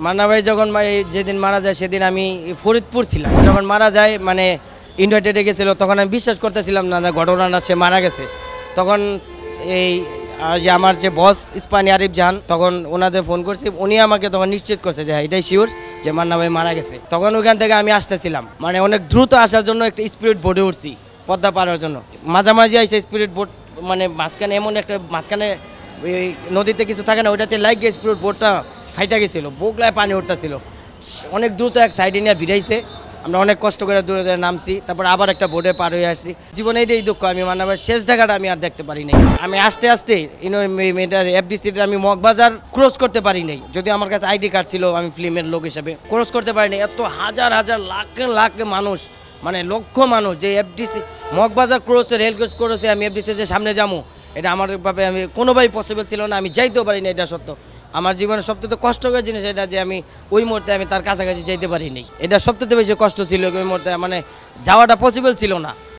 মান্না ভাই যখন যেদিন মারা যায় সেদিন আমি ফরিদপুর ছিলাম। যখন মারা যায় মানে ইউনাইটেডে গেছিলো, তখন আমি বিশ্বাস করতেছিলাম না ঘটনাটা সে মারা গেছে। তখন এই যে আমার যে বস ইস্পানি আরিফ জাহান, তখন ওনাদের ফোন করছি, উনি আমাকে তখন নিশ্চিত করছে যে এটাই শিওর যে মান্না ভাই মারা গেছে। তখন ওখান থেকে আমি আসতেছিলাম, মানে অনেক দ্রুত আসার জন্য একটা স্পিরিট বোটে উঠছি পদ্মা পাড়ার জন্য। মাঝামাঝি আসছে স্পিরিট বোট, মানে মাঝখানে এমন একটা মাঝখানে নদীতে কিছু থাকে না, ওইটাতে লাইক গিয়ে স্পিরিট বোটটা ফাইটা গেছিল, বোগলায় পানি উঠতেছিল। অনেক দ্রুত এক সাইডে নিয়ে ভিড়াইছে, আমরা অনেক কষ্ট করে দূরে দূরে নামছি, তারপর আবার একটা বোটে পার হয়ে আসছি। জীবনে এটাই দুঃখ, আমি মান্না ভাইয়ের শেষ দেখাটা আমি আর দেখতে পারি নাই। আমি আস্তে আস্তে এফডিসিতে আমি মগবাজার ক্রস করতে পারি নাই, যদি আমার কাছে আইডি কার্ড ছিল আমি ফিল্মের লোক হিসেবে ক্রস করতে পারি নাই। এত হাজার হাজার লাখ লাখ মানুষ, মানে লক্ষ মানুষ যে এফডিসি মগবাজার ক্রসে রেল ক্রস করেছে, আমি এফডিসি যে সামনে যাবো এটা আমার ভাবে আমি কোনোভাবেই পসিবল ছিল না, আমি যাইতেও পারি না। এটা সত্য, আমার জীবনের সবথেকে কষ্টকর জিনিস এটা যে আমি ওই মুহূর্তে আমি তার কাছাকাছি যাইতে পারিনি। এটা সবথেকে বেশি কষ্ট ছিল ওই মুহূর্তে, মানে যাওয়াটা পসিবল ছিল না।